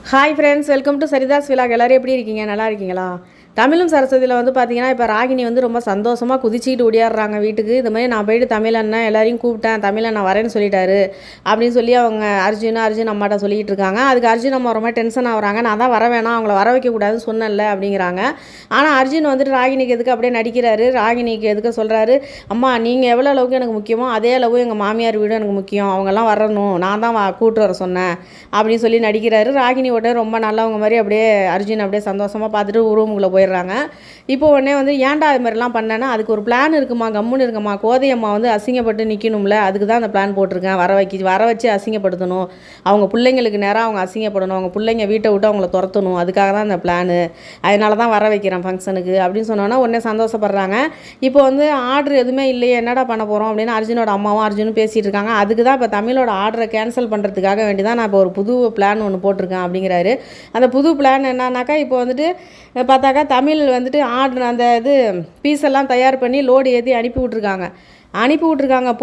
Hi friends, welcome to Saritha's vlog. எல்லோரும் எப்படி இருக்கீங்க? நல்லா இருக்கீங்களா? தமிழும் சரஸ்வதியில் வந்து பார்த்தீங்கன்னா, இப்போ ராகினி வந்து ரொம்ப சந்தோஷமாக குதிச்சிக்கிட்டு ஓடியாடுறாங்க வீட்டுக்கு. இது மாதிரி நான் போயிட்டு தமிழ் அண்ணன் எல்லாரையும் கூப்பிட்டேன், தமிழ் அண்ணன் வரேன்னு சொல்லிட்டாரு அப்படின்னு சொல்லி அவங்க அர்ஜுன் அம்மாட்ட சொல்லிக்கிட்டு இருக்காங்க. அதுக்கு அர்ஜுன் அம்மா ரொம்ப டென்ஷன் ஆகுறாங்க. நான் தான் வர வேணாம், அவங்கள வர வைக்கக்கூடாதுன்னு சொன்னேன்ல அப்படிங்கிறாங்க. ஆனால் அர்ஜுன் வந்துட்டு ராகினிக்கு எதுக்கு அப்படியே நடிக்கிறாரு. ராகினிக்கு எதுக்கு சொல்கிறாரு, அம்மா நீங்கள் எவ்வளோ அளவுக்கு எனக்கு முக்கியமோ அதே அளவு எங்கள் மாமியார் வீடு எனக்கு முக்கியம், அவங்கெல்லாம் வரணும், நான் தான் கூப்பிட்டு வர சொன்னேன் அப்படின்னு சொல்லி நடிக்கிறாரு. ராகினி உடனே ரொம்ப நல்லவங்க மாதிரி அப்படியே அர்ஜுன் அப்படியே சந்தோஷமாக பார்த்துட்டு ரூமுக்குள்ளே போயிடுறாங்க. இப்போ உடனே வந்து ஏன்டா இது மாதிரிலாம் பண்ணேன்னா, அதுக்கு ஒரு பிளான் இருக்குமா, கம்முன்னு இருக்குமா, கோதையம்மா வந்து அசிங்கப்பட்டு நிற்கணும்ல, அதுக்கு தான் அந்த பிளான் போட்டிருக்கேன். வர வச்சு அசிங்கப்படுத்தணும், அவங்க பிள்ளைங்களுக்கு நேராக அவங்க அசிங்கப்படணும், அவங்க பிள்ளைங்க வீட்டை விட்டு அவங்கள துரத்தணும், அதுக்காக தான் அந்த பிளானு, அதனால தான் வர வைக்கிறேன் ஃபங்க்ஷனுக்கு அப்படின்னு சொன்னோன்னா உடனே சந்தோஷப்படுறாங்க. இப்போ வந்து ஆர்டர் எதுவுமே இல்லையே, என்னடா பண்ண போகிறோம் அப்படின்னு அர்ஜுனோட அம்மாவும் அர்ஜுனும் பேசிகிட்டு இருக்காங்க. அதுக்கு தான் இப்போ தமிழோட ஆர்டரை கேன்சல் பண்ணுறதுக்காக வேண்டி தான் நான் இப்போ ஒரு புது பிளான் ஒன்று போட்டிருக்கேன் அப்படிங்கிறாரு. அந்த புது பிளான் என்னன்னாக்கா, இப்போ வந்துட்டு பார்த்தாக்கா தமிழ் வந்துட்டு ஆர்டர் அந்த பீஸெல்லாம் தயார் பண்ணி லோடு ஏற்றி அனுப்பி விட்ருக்காங்க.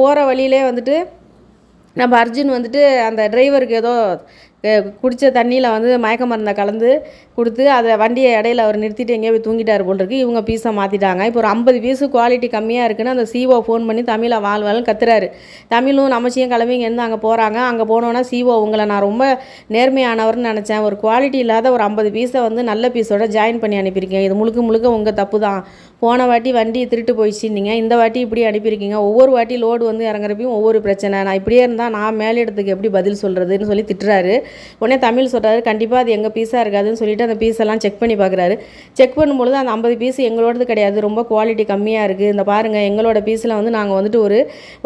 போகிற வழியிலே வந்துட்டு நம்ம அர்ஜுன் வந்துட்டு அந்த டிரைவருக்கு ஏதோ குடித்த தண்ணியில் வந்து மயக்க மருந்தை கலந்து கொடுத்து அதை வண்டியை இடையில அவர் நிறுத்திட்டு எங்கேயோ போய் தூங்கிட்டார் போல் இருக்குது. இவங்க பீஸை மாற்றிட்டாங்க. இப்போ ஒரு 50 பீஸு குவாலிட்டி கம்மியாக இருக்குன்னு அந்த சிஓ ஃபோன் பண்ணி தமிழை வாழ்வாள்னு கத்துறாரு. தமிழும் நமச்சியும் கிளம்பி இங்கேருந்து அங்கே போகிறாங்க. அங்கே போனோன்னா சிஓ, உங்களை நான் ரொம்ப நேர்மையானவர்னு நினச்சேன், ஒரு குவாலிட்டி இல்லாத ஒரு 50 பீஸை வந்து நல்ல பீஸோட ஜாயின் பண்ணி அனுப்பியிருக்கேன், இது முழுக்க உங்கள் தப்பு தான், போன வாட்டி வண்டி திருட்டு போயிடுச்சுன்னீங்க, இந்த வாட்டி இப்படி அனுப்பியிருக்கீங்க, ஒவ்வொரு வாட்டி லோடு வந்து இறங்குறப்பையும் ஒவ்வொரு பிரச்சனை, நான் இப்படியே இருந்தால் நான் மேலிடத்துக்கு எப்படி பதில் சொல்கிறதுன்னு சொல்லி திட்டுறாரு. உடனே தமிழ் சொல்கிறாரு, கண்டிப்பாக அது எங்கள் பீஸாக இருக்காதுன்னு சொல்லிட்டு அந்த பீஸெல்லாம் செக் பண்ணி பார்க்குறாரு. செக் பண்ணும்பொழுது அந்த 50 பீஸ் எங்களோடது கிடையாது, ரொம்ப குவாலிட்டி கம்மியாக இருக்குது, இந்த பாருங்கள் எங்களோட பீஸில் வந்து நாங்கள் வந்துட்டு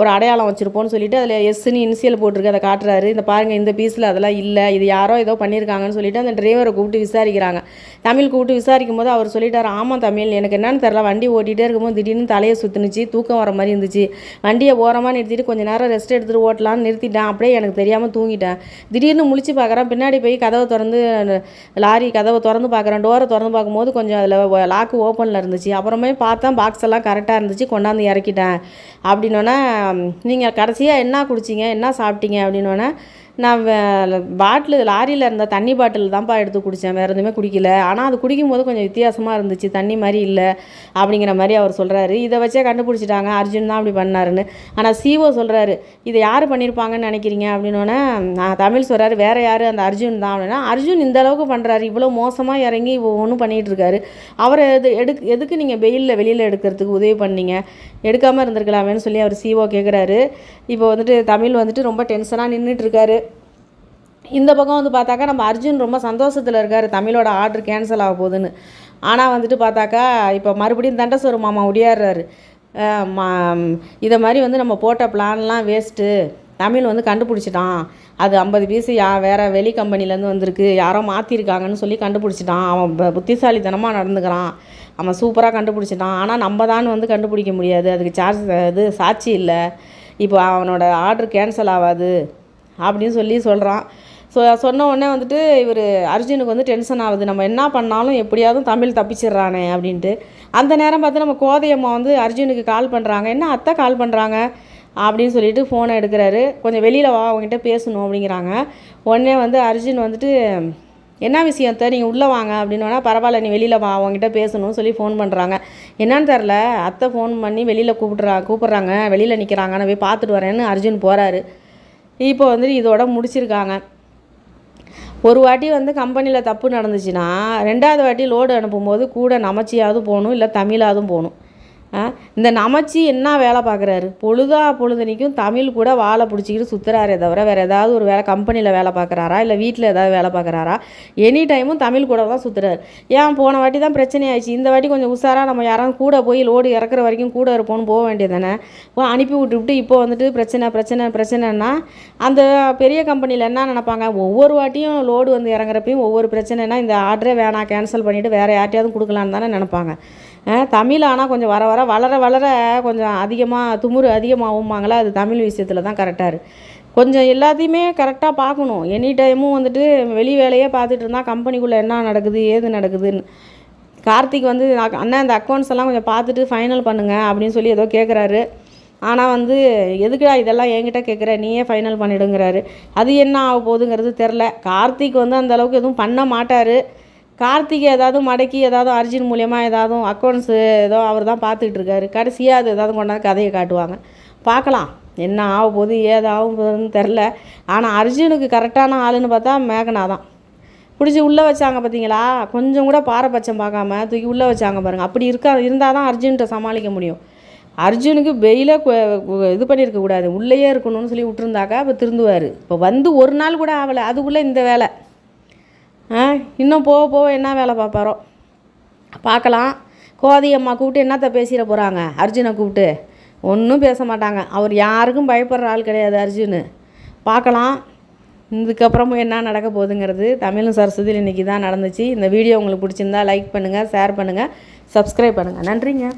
ஒரு அடையாளம் வச்சுருப்போம்னு சொல்லிட்டு அதில் எஸ்ன்னு இனிஷியல் போட்டிருக்கு, அதை காட்டுறாரு. இந்த பாருங்கள் இந்த பீஸில் அதெல்லாம் இல்லை, இது யாரோ ஏதோ பண்ணியிருக்காங்கன்னு சொல்லிட்டு அந்த டிரைவரை கூப்பிட்டு விசாரிக்கிறாங்க. தமிழ் கூப்பிட்டு விசாரிக்கும் போது அவர் சொல்லிட்டார், ஆமாம் தமிழ், எனக்கு என்னன்னு தெரில, வண்டி ஓட்டிகிட்டே இருக்கும்போது திடீர்னு தலையை சுற்றுனுச்சு, தூக்கம் வர மாதிரி இருந்துச்சு, வண்டியை ஓரமாக நிறுத்திட்டு கொஞ்சம் நேரம் ரெஸ்ட் எடுத்துகிட்டு ஓட்டலான்னு நிறுத்திட்டேன், அப்படியே எனக்கு தெரியாமல் தூங்கிட்டேன், திடீர்னு முழிச்சு பார்க்குறேன், பின்னாடி போய் லாரி கதவை திறந்து பார்க்குறேன், டோரை திறந்து பார்க்கும்போது கொஞ்சம் அதில் லாக்கு ஓப்பனில் இருந்துச்சு, அப்புறமே பார்த்தேன் பாக்ஸ் எல்லாம் கரெக்டாக இருந்துச்சு, கொண்டாந்து இறக்கிட்டேன் அப்படின்னோடனே, நீங்கள் கடைசியாக என்ன குடிச்சிங்க, என்ன சாப்பிட்டீங்க அப்படின்னோடனே, நான் லாரியில் இருந்த தண்ணி பாட்டில் தான்ப்பா எடுத்து குடித்தேன், வேறு எதுவுமே குடிக்கல, ஆனால் அது குடிக்கும்போது கொஞ்சம் வித்தியாசமாக இருந்துச்சு, தண்ணி மாதிரி இல்லை அப்படிங்கிற மாதிரி அவர் சொல்கிறாரு. இதை வச்சே கண்டுபிடிச்சிட்டாங்க அர்ஜுன் தான் அப்படி பண்ணாருன்னு. ஆனால் சிஓ சொல்கிறாரு, இதை யார் பண்ணியிருப்பாங்கன்னு நினைக்கிறீங்க அப்படின்னோடனே நான் தமிழ் சொல்கிறாரு, வேறு யார், அந்த அர்ஜுன் தான் அப்படின்னா, அர்ஜுன் இந்த அளவுக்கு பண்ணுறாரு, இவ்வளோ மோசமாக இறங்கி ஒன்றும் பண்ணிகிட்டு இருக்காரு, அவரை எதுக்கு நீங்கள் வெளியில் எடுக்கிறதுக்கு உதவி பண்ணீங்க, எடுக்காமல் இருந்திருக்கலாமேன்னு சொல்லி அவர் சிஓ கேட்குறாரு. இப்போ வந்துட்டு தமிழ் வந்துட்டு ரொம்ப டென்ஷனாக நின்றுட்டுருக்காரு. இந்த பக்கம் வந்து பார்த்தாக்கா நம்ம அர்ஜுன் ரொம்ப சந்தோஷத்தில் இருக்கார், தமிழோட ஆர்டர் கேன்சல் ஆக போகுதுன்னு. ஆனால் வந்துட்டு பார்த்தாக்கா இப்போ மறுபடியும் தண்டசோறு மாமா ஒடியாடுறாரு. இதை மாதிரி வந்து நம்ம போட்ட பிளான்லாம் வேஸ்ட்டு, தமிழ் வந்து கண்டுபிடிச்சிட்டான், அது 50 பீஸு வேறு வெளி கம்பெனிலேருந்து வந்திருக்கு, யாரோ மாற்றிருக்காங்கன்னு சொல்லி கண்டுபிடிச்சிட்டான், அவன் புத்திசாலித்தனமாக நடந்துக்கிறான், அவன் சூப்பராக கண்டுபிடிச்சிட்டான், ஆனால் நம்ம தான் வந்து கண்டுபிடிக்க முடியாது, அதுக்கு சாட்சி இல்லை, இப்போ அவனோட ஆர்டர் கேன்சல் ஆகாது அப்படின்னு சொல்கிறான். சொன்ன உடனே வந்துட்டு இவர் அர்ஜுனுக்கு வந்து டென்ஷன் ஆகுது, நம்ம என்ன பண்ணாலும் எப்படியாவது தமிழ் தப்பிச்சிடுறானே அப்படின்ட்டு. அந்த நேரம் பார்த்து நம்ம கோதையம்மா வந்து அர்ஜுனுக்கு கால் பண்ணுறாங்க. என்ன அத்தை கால் பண்ணுறாங்க அப்படின்னு சொல்லிட்டு ஃபோனை எடுக்கிறாரு. கொஞ்சம் வெளியில் வா, அவங்ககிட்ட பேசணும் அப்படிங்கிறாங்க. உடனே வந்து அர்ஜுன் வந்துட்டு, என்ன விஷயம் தான், நீங்கள் உள்ளே வாங்க அப்படின்னா, பரவாயில்ல நீ வெளியில் வா, அவங்ககிட்ட பேசணும்னு சொல்லி ஃபோன் பண்ணுறாங்க. என்னன்னு தெரில, அத்தை ஃபோன் பண்ணி வெளியில் கூப்பிட்றாங்க, வெளியில் நிற்கிறாங்க, நான் போய் பார்த்துட்டு வரேன்னு அர்ஜுன் போகிறாரு. இப்போ வந்துட்டு இதோட முடிச்சிருக்காங்க. ஒரு வாட்டி வந்து கம்பெனியில் தப்பு நடந்துச்சுன்னா 2வது வாட்டி லோடு அனுப்பும்போது கூட நமச்சியாவது போகணும், இல்லை தமிழாவதும் போகணும். இந்த நமச்சி என்ன வேலை பார்க்குறாரு, பொழுதனைக்கும் தமிழ் கூட வாழை பிடிச்சிக்கிட்டு சுற்றுறாரே தவிர வேறு ஏதாவது ஒரு வேலை, கம்பெனியில் வேலை பார்க்குறாரா இல்லை வீட்டில் ஏதாவது வேலை பார்க்குறாரா, எனி டைமும் தமிழ் கூட தான் சுற்றுறாரு. ஏன் போன வாட்டி தான் பிரச்சனை ஆயிடுச்சு, இந்த வாட்டி கொஞ்சம் உஷாராக நம்ம யாராவது கூட போய் லோடு இறக்குற வரைக்கும் கூட இருப்போம்னு போக வேண்டியது தானே, அனுப்பி விட்டுவிட்டு இப்போ வந்துட்டு பிரச்சனைன்னா அந்த பெரிய கம்பெனியில் என்ன நினைப்பாங்க, ஒவ்வொரு வாட்டியும் லோடு வந்து இறங்குறப்பையும் ஒவ்வொரு பிரச்சனைனா இந்த ஆர்டரே வேணாம் கேன்சல் பண்ணிவிட்டு வேறு யார்ட்டையாவது கொடுக்கலான்னு தானே நினைப்பாங்க. தமிழ் ஆனால் கொஞ்சம் வளர கொஞ்சம் அதிகமாகும்பாங்களா, அது தமிழ் விஷயத்தில் தான் கரெக்டாக இருக்குது. கொஞ்சம் எல்லாத்தையுமே கரெக்டாக பார்க்கணும், எனி டைமும் வந்துட்டு வெளி வேலையே பார்த்துட்டு இருந்தால் கம்பெனிக்குள்ளே என்ன நடக்குது ஏது நடக்குதுன்னு. கார்த்திக் வந்து அண்ணா இந்த அக்கௌண்ட்ஸ் எல்லாம் கொஞ்சம் பார்த்துட்டு ஃபைனல் பண்ணுங்கள் அப்படின்னு சொல்லி ஏதோ கேட்குறாரு. ஆனால் வந்து எதுக்குடா இதெல்லாம் என்கிட்ட கேட்குற, நீயே ஃபைனல் பண்ணிடுங்கிறாரு. அது என்ன ஆக போகுதுங்கிறது தெரில. கார்த்திக் வந்து அந்தளவுக்கு எதுவும் பண்ண மாட்டார். கார்த்திகை ஏதாவது மடக்கி ஏதாவது அர்ஜுன் மூலியமாக ஏதாவது அக்கௌண்ட்ஸு ஏதோ அவர் தான் பார்த்துக்கிட்டு இருக்காரு. கடைசியாக அது ஏதாவது கொண்டாந்து கதையை காட்டுவாங்க. பார்க்கலாம் என்ன ஆக போகுது ஏது ஆக போகுதுன்னு தெரில. ஆனால் அர்ஜுனுக்கு கரெக்டான ஆளுன்னு பார்த்தா மேகனா தான். பிடிச்சி உள்ளே வச்சாங்க பார்த்தீங்களா, கொஞ்சம் கூட பாரபட்சம் பார்க்காம தூக்கி உள்ளே வச்சாங்க பாருங்கள். அப்படி இருந்தால் தான் அர்ஜுன்கிட்ட சமாளிக்க முடியும். அர்ஜுனுக்கு வெயிலே இது பண்ணியிருக்கக்கூடாது, உள்ளேயே இருக்கணும்னு சொல்லி விட்டுருந்தாக்கா இப்போ திருந்துவார். இப்போ வந்து ஒரு நாள் கூட ஆகலை, அதுக்குள்ளே இந்த வேலை. இன்னும் போக போக என்ன வேலை பார்ப்பாரோ பார்க்கலாம். கோதை அம்மா கூப்பிட்டு என்னத்தை பேசிட போகிறாங்க, அர்ஜுனை கூப்பிட்டு ஒன்றும் பேச மாட்டாங்க. அவர் யாருக்கும் பயப்படுற ஆள் கிடையாது அர்ஜுன். பார்க்கலாம் இதுக்கப்புறமும் என்ன நடக்க போகுதுங்கிறது. தமிழும் சரஸ்வதியில் இன்றைக்கி தான் நடந்துச்சு. இந்த வீடியோ உங்களுக்கு பிடிச்சிருந்தா லைக் பண்ணுங்கள், ஷேர் பண்ணுங்கள், சப்ஸ்கிரைப் பண்ணுங்கள். நன்றிங்க.